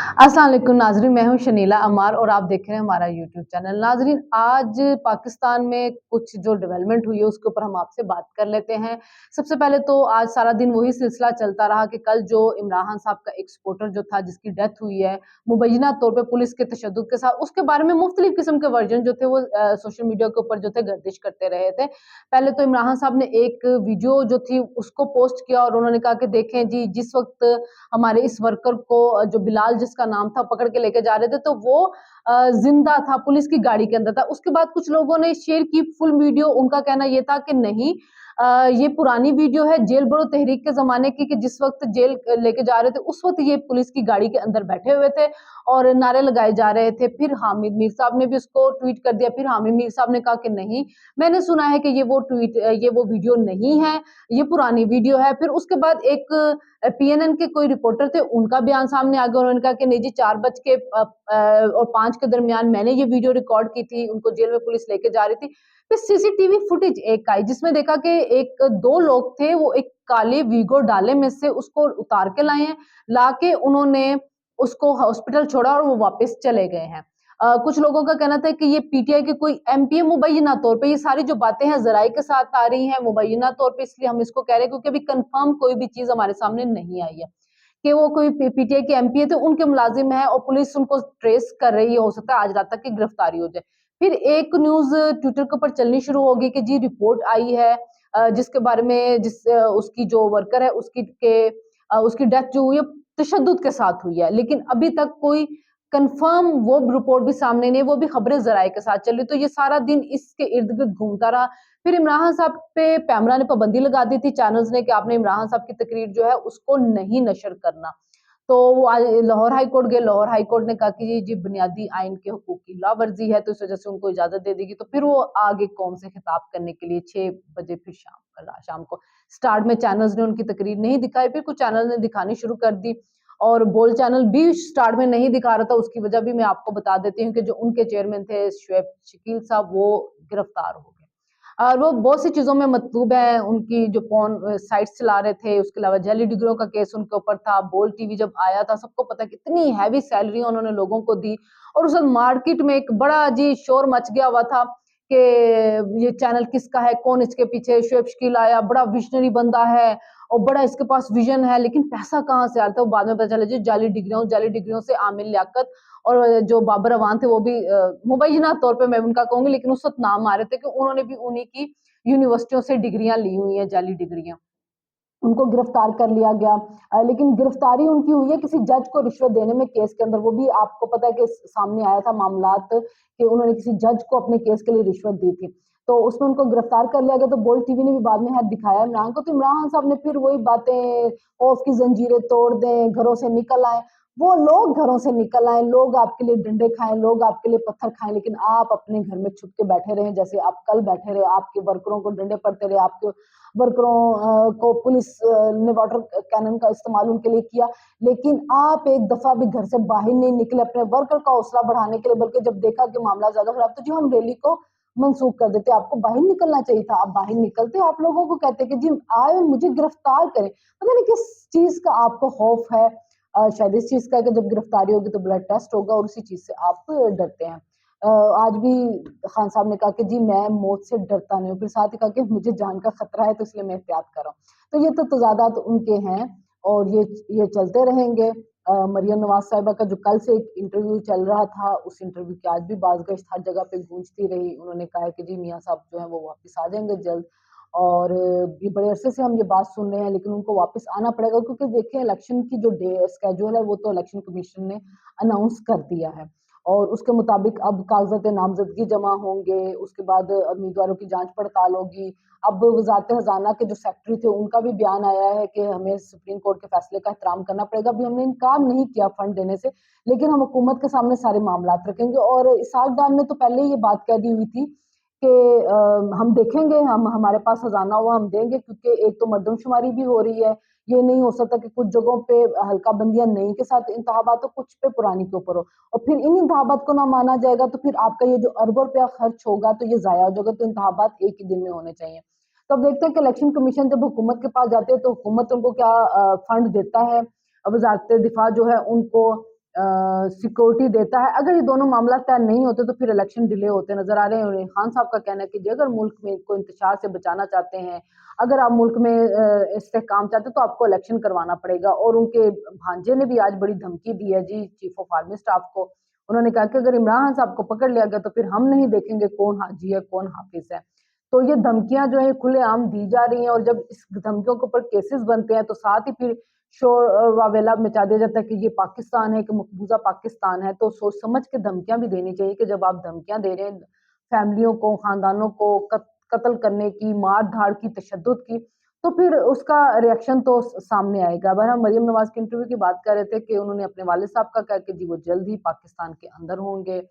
अस्सलाम वालेकुम नाजरीन, मैं हूं शनीला अमार और आप देख रहे हैं हमारा यूट्यूब चैनल। नाजरीन, आज पाकिस्तान में कुछ जो डेवलपमेंट हुई है उसके ऊपर हम आपसे बात कर लेते हैं। सबसे पहले तो आज सारा दिन वही सिलसिला चलता रहा कि कल जो इमरान खान साहब का एक्सपोर्टर जो था जिसकी डेथ हुई है मुबैना तौर पर पुलिस के तशद्दुद के साथ, उसके बारे में मुख्तलिफ किस्म के वर्जन जो थे वो सोशल मीडिया के ऊपर जो थे गर्दिश करते रहे थे। पहले तो इमरान खान साहब ने एक वीडियो जो थी उसको पोस्ट किया और उन्होंने कहा कि देखें जी, जिस वक्त हमारे इस वर्कर को जो बिलाल जिसका नाम था पकड़ के लेके जा रहे थे तो वो जिंदा था, पुलिस की गाड़ी के अंदर था। उसके बाद कुछ लोगों ने शेयर की फुल वीडियो, उनका कहना ये था कि नहीं, ये पुरानी वीडियो है जेल बरो तहरीक के जमाने की, कि जिस वक्त जेल लेके जा रहे थे उस वक्त ये पुलिस की गाड़ी के अंदर बैठे हुए थे और नारे लगाए जा रहे थे। फिर हामिद मीर साहब ने भी उसको ट्वीट कर दिया। फिर हामिद मीर साहब ने कहा कि नहीं, मैंने सुना है कि ये वो वीडियो नहीं है, ये पुरानी वीडियो है। फिर उसके बाद एक पीएनएन के कोई रिपोर्टर थे, उनका बयान सामने आ गया। उन्होंने कहा कि नहीं जी, 4 बज के और 5 के दरमियान मैंने ये वीडियो रिकॉर्ड की थी, उनको जेल में पुलिस लेके जा रही थी। फिर सीसीटीवी फुटेज एक आई जिसमें देखा कि एक दो लोग थे, वो एक काले वीगो डाले में से उसको उतार के लाए हैं, लाके उन्होंने उसको हॉस्पिटल छोड़ा और वो वापस चले गए हैं। कुछ लोगों का कहना था कि ये पीटीआई के कोई एमपी है। मुबैना तौर पे ये सारी जो बातें हैं जराए के साथ आ रही हैं मुबैना तौर पे, इसलिए हम इसको कह रहे हैं क्योंकि अभी कंफर्म कोई भी चीज हमारे सामने नहीं आई है कि वो कोई पीटीआई के एमपी है, तो उनके मुलाजिम है और पुलिस उनको ट्रेस कर रही है। हो सकता है आज रात तक की गिरफ्तारी हो जाए। फिर एक न्यूज ट्विटर के ऊपर चलनी शुरू होगी कि जी रिपोर्ट आई है जिसके बारे में उसकी जो वर्कर है उसकी डेथ जो हुई है तशद्दुद के साथ हुई है, लेकिन अभी तक कोई कंफर्म वो रिपोर्ट भी सामने नहीं, वो भी खबरें जराए के साथ चल रही। तो ये सारा दिन इसके इर्द गिर्द घूमता रहा। फिर इमरान खान साहब पे पैमरा ने पाबंदी लगा दी थी चैनल्स ने कि आपने इमरान खान साहब की तकरीर जो है उसको नहीं नशर करना। तो वो आज लाहौर हाई कोर्ट गए। लाहौर हाई कोर्ट ने कहा कि जी बुनियादी आइन के हुकूक की खिलाफवर्जी है, तो इस वजह से उनको इजाजत दे देगी। तो फिर वो आगे कौम से खिताब करने के लिए 6 बजे फिर शाम को स्टार्ट में चैनल्स ने उनकी तकरीर नहीं दिखाई, फिर कुछ चैनल ने दिखानी शुरू कर दी और बोल चैनल भी स्टार्ट में नहीं दिखा रहा था। उसकी वजह भी मैं आपको बता देती हूँ कि जो उनके चेयरमैन थे शुएब शकील साहब, वो गिरफ्तार हो गए और वो बहुत सी चीजों में मतलूब है। उनकी जो पॉन साइट्स चला रहे थे, उसके अलावा जाली डिग्रियों का केस उनके ऊपर था। बोल टीवी जब आया था, सबको पता है कितनी हैवी सैलरी उन्होंने लोगों को दी और उस वक्त मार्केट में एक बड़ा जी शोर मच गया हुआ था कि ये चैनल किसका है, कौन इसके पीछे। शुएब शकील आया, बड़ा विजनरी बंदा है और बड़ा इसके पास विजन है, लेकिन पैसा कहाँ से आता है वो बाद में पता चला जी जाली डिग्रियों से आमिर लियाकत और जो बाबर अवान थे वो भी मुबैना तौर पे मैं उनका कहूंगी, लेकिन उस वक्त नाम आ रहे थे कि उन्होंने भी उन्हीं की यूनिवर्सिटियों से डिग्रियां ली हुई हैं, जाली डिग्रियां। उनको गिरफ्तार कर लिया गया। लेकिन गिरफ्तारी उनकी हुई है किसी जज को रिश्वत देने में केस के अंदर। वो भी आपको पता है कि सामने आया था मामलात कि उन्होंने किसी जज को अपने केस के लिए रिश्वत दी थी, तो उसमें उनको गिरफ्तार कर लिया गया। तो बोल टीवी ने भी बाद में हाथ दिखाया इमरान को, तो इमरान खान साहब ने फिर वही बातें, खौफ की जंजीरें तोड़ दें, घरों से निकल आए। वो लोग घरों से निकल आए, लोग आपके लिए डंडे खाएं, लोग आपके लिए पत्थर खाएं, लेकिन आप अपने घर में छुप के बैठे रहे जैसे आप कल बैठे रहे। आपके वर्करों को डंडे पड़ते रहे, आपके वर्करों को पुलिस ने वाटर कैनन का इस्तेमाल उनके लिए किया, लेकिन आप एक दफा भी घर से बाहर नहीं निकले अपने वर्कर का हौसला बढ़ाने के लिए, बल्कि जब देखा कि मामला ज्यादा खराब तो जी हम रैली को मंसूख कर देते। आपको बाहर निकलना चाहिए था, आप बाहर निकलते, आप लोगों को कहते कि जी आए और मुझे गिरफ्तार करें। पता नहीं किस चीज का आपको खौफ है। शायद इस चीज का कि जब गिरफ्तारी होगी तो ब्लड टेस्ट होगा और उसी चीज से आप डरते हैं। आज भी खान साहब ने कहा कि जी मैं मौत से डरता नहीं हूँ, फिर साथ ही कहा कि मुझे जान का खतरा है तो इसलिए मैं एहतियात कर रहा हूँ। तो ये तो तजादात उनके हैं और ये चलते रहेंगे। मरियम नवाज साहिबा का जो कल से एक इंटरव्यू चल रहा था, उस इंटरव्यू की आज भी बाज़गश्त हर जगह पे गूंजती रही। उन्होंने कहा है कि जी मियाँ साहब जो है वो वापस आ जाएंगे जल्द, और ये बड़े अरसे से हम ये बात सुन रहे हैं, लेकिन उनको वापस आना पड़ेगा क्योंकि देखिए इलेक्शन की जो डे स्केड्यूल है वो तो इलेक्शन कमीशन ने अनाउंस कर दिया है और उसके मुताबिक अब कागजात नामजदगी जमा होंगे, उसके बाद उम्मीदवारों की जांच पड़ताल होगी। अब वजारत खजाना के जो सेक्रेटरी थे उनका भी बयान आया है कि हमें सुप्रीम कोर्ट के फैसले का एहतराम करना पड़ेगा। अभी हमने इनकार नहीं किया फंड देने से, लेकिन हम हुकूमत के सामने सारे मामला रखेंगे। और इसाक डार ने तो पहले ये बात कह दी हुई थी कि हम देखेंगे, हम हमारे पास खजाना हुआ हम देंगे, क्योंकि एक तो मर्दमशुमारी भी हो रही है। ये नहीं हो सकता कि कुछ जगहों पे हल्का बंदियां नई के साथ इंतहाबात हो, कुछ पे पुरानी के ऊपर हो, और फिर इन इंतहाबात को ना माना जाएगा तो फिर आपका ये जो अरबों रुपया खर्च होगा तो ये जाया हो जाएगा। तो इंतहाबात एक ही दिन में होने चाहिए। तो अब देखते हैं कि इलेक्शन कमीशन जब हुकूमत के पास जाते हैं तो हुकूमत उनको क्या फंड देता है। वजारत दिफा जो है उनको सिक्योरिटी देता है। अगर ये दोनों मामला तय नहीं होते तो फिर इलेक्शन डिले होते नजर आ रहे हैं। और खान साहब का कहना है कि अगर मुल्क में को इंतशार से बचाना चाहते हैं, अगर आप मुल्क में इस्तेहकाम चाहते हैं तो आपको इलेक्शन करवाना पड़ेगा। और उनके भांजे ने भी आज बड़ी धमकी दी है जी चीफ ऑफ आर्मी स्टाफ को। उन्होंने कहा कि अगर इमरान खान साहब को पकड़ लिया गया तो फिर हम नहीं देखेंगे कौन हाजी है कौन हाफिज है। तो ये धमकियां जो है खुलेआम दी जा रही हैं, और जब इस धमकियों के ऊपर केसेस बनते हैं तो साथ ही फिर शोर और वावेला मचा दिया जाता है कि ये पाकिस्तान है, कि मकबूजा पाकिस्तान है। तो सोच समझ के धमकियां भी देनी चाहिए कि जब आप धमकियां दे रहे हैं फैमिलियों को, खानदानों को कत्ल करने की, मार धाड़ की, तशद्दुद की, तो फिर उसका रिएक्शन तो सामने आएगा। अगर हम मरियम नवाज के इंटरव्यू की बात कर रहे थे कि उन्होंने अपने वालिद साहब का कहा कि जी वो जल्द ही पाकिस्तान के अंदर होंगे,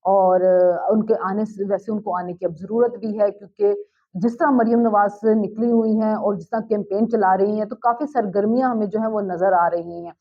और उनके आने से वैसे उनको आने की अब जरूरत भी है, क्योंकि जिस तरह मरियम नवाज निकली हुई हैं और जिस तरह कैंपेन चला रही हैं तो काफी सरगर्मियां हमें जो है वो नजर आ रही हैं।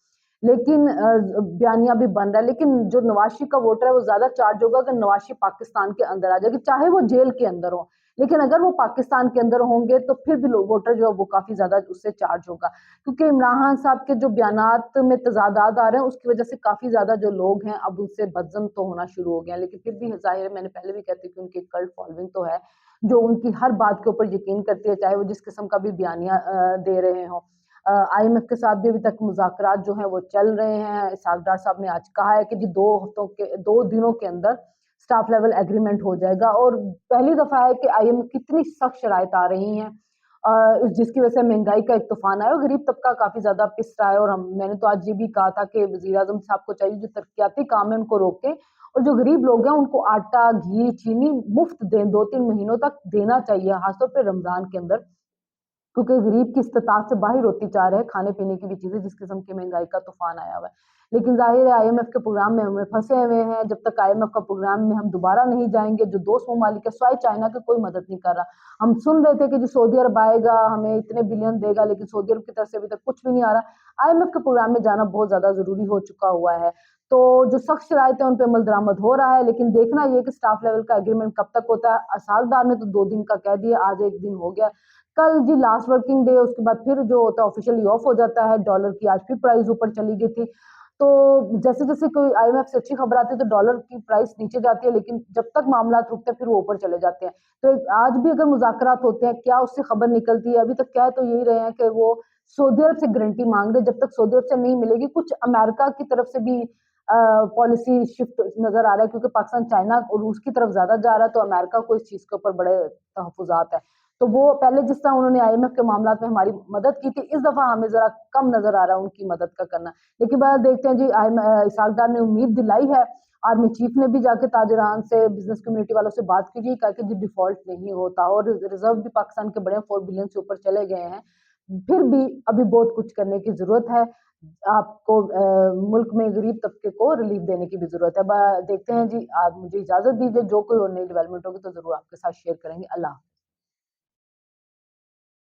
लेकिन बयानिया भी बन रहा है, लेकिन जो नवाज शरीफ का वोटर है वो ज्यादा चार्ज होगा अगर नवाज शरीफ पाकिस्तान के अंदर आ जाएगी, चाहे वो जेल के अंदर हो। लेकिन अगर वो पाकिस्तान के अंदर होंगे तो फिर भी वोटर जो है वो काफी ज्यादा उससे चार्ज होगा, क्योंकि इमरान खान साहब के जो बयानात में तजादात आ रहे हैं उसकी वजह से काफी ज्यादा जो लोग हैं अब उनसे बदजन तो होना शुरू हो गए हैं। लेकिन फिर भी जाहिर है, मैंने पहले भी कहती कि उनकी कल्ट फॉलोइंग तो है जो उनकी हर बात के ऊपर यकीन करती है, चाहे वो जिस किस्म का भी बयानिया दे रहे हों। IMF के साथ भी अभी तक मुज़ाकरात जो हैं वो चल रहे हैं। इसहाक डार साहब ने आज कहा है कि जी 2 दिनों के अंदर स्टाफ लेवल एग्रीमेंट हो जाएगा। और पहली दफा है कि IMF कितनी सख्त शराइत आ रही हैं, जिसकी वजह से महंगाई का एक तूफान आया और गरीब तबका काफी ज्यादा पिस रहा है। और मैंने तो आज ये भी कहा था कि वजीर आजम साहब को चाहिए जो तरक्याती काम है उनको रोकें, और जो गरीब लोग हैं उनको आटा, घी, चीनी मुफ्त दें, 2-3 महीनों तक देना चाहिए, खासतौर पर रमजान के अंदर, क्योंकि गरीब की इस्तात से बाहर होती जा रहे हैं खाने पीने की भी चीजें, जिस किस्म की महंगाई का तूफान आया हुआ है। लेकिन जाहिर है IMF के प्रोग्राम में हमें फंसे हुए हैं। जब तक IMF का प्रोग्राम में हम दोबारा नहीं जाएंगे, जो दोस्त ममालिक है स्वाय चाइना की कोई मदद नहीं कर रहा। हम सुन रहे थे कि जो सऊदी अरब आएगा हमें इतने बिलियन देगा, लेकिन सऊदी अरब की तरफ से अभी तक कुछ भी नहीं आ रहा। IMF के प्रोग्राम में जाना बहुत ज्यादा जरूरी हो चुका हुआ है। तो जो सख्त शराइत है उन पर अमल दरामद हो रहा है, लेकिन देखना ये कि स्टाफ लेवल का एग्रीमेंट कब तक होता है। असालदार ने तो 2 दिन का कह दिया, आज 1 दिन हो गया, कल जी लास्ट वर्किंग डे, उसके बाद फिर जो होता है ऑफिशियली ऑफ हो जाता है। डॉलर की आज फिर प्राइस ऊपर चली गई थी। तो जैसे जैसे कोई IMF से अच्छी खबर आती है तो डॉलर की प्राइस नीचे जाती है, लेकिन जब तक मामला रुकते हैं फिर वो ऊपर चले जाते हैं। तो आज भी अगर मुज़ाकरात होते हैं, क्या उससे खबर निकलती है? अभी तक कह तो यही रहे हैं कि वो सऊदी अरब से गारंटी मांग रहे। जब तक सऊदी अरब से नहीं मिलेगी, कुछ अमेरिका की तरफ से भी पॉलिसी शिफ्ट नजर आ रहा है, क्योंकि पाकिस्तान चाइना और रूस की तरफ ज्यादा जा रहा है, तो अमेरिका को इस चीज के ऊपर बड़े तहफुजात है। तो वो पहले जिस तरह उन्होंने IMF के मामला में हमारी मदद की थी, इस दफा हमें जरा कम नजर आ रहा है उनकी मदद का करना। लेकिन बात देखते हैं जी, इसहाक डार ने उम्मीद दिलाई है। आर्मी चीफ ने भी जाके ताजरान से, बिजनेस कम्युनिटी वालों से बात की जी, कहा कि जी डिफॉल्ट नहीं होता, और रिजर्व भी पाकिस्तान के बड़े 4 बिलियन से ऊपर चले गए हैं। फिर भी अभी बहुत कुछ करने की जरूरत है। आपको मुल्क में गरीब तबके को रिलीफ देने की भी जरूरत है। देखते हैं जी, आप मुझे इजाजत दीजिए, जो कोई और नई डेवलपमेंट होगी तो जरूर आपके साथ शेयर करेंगे। अल्लाह।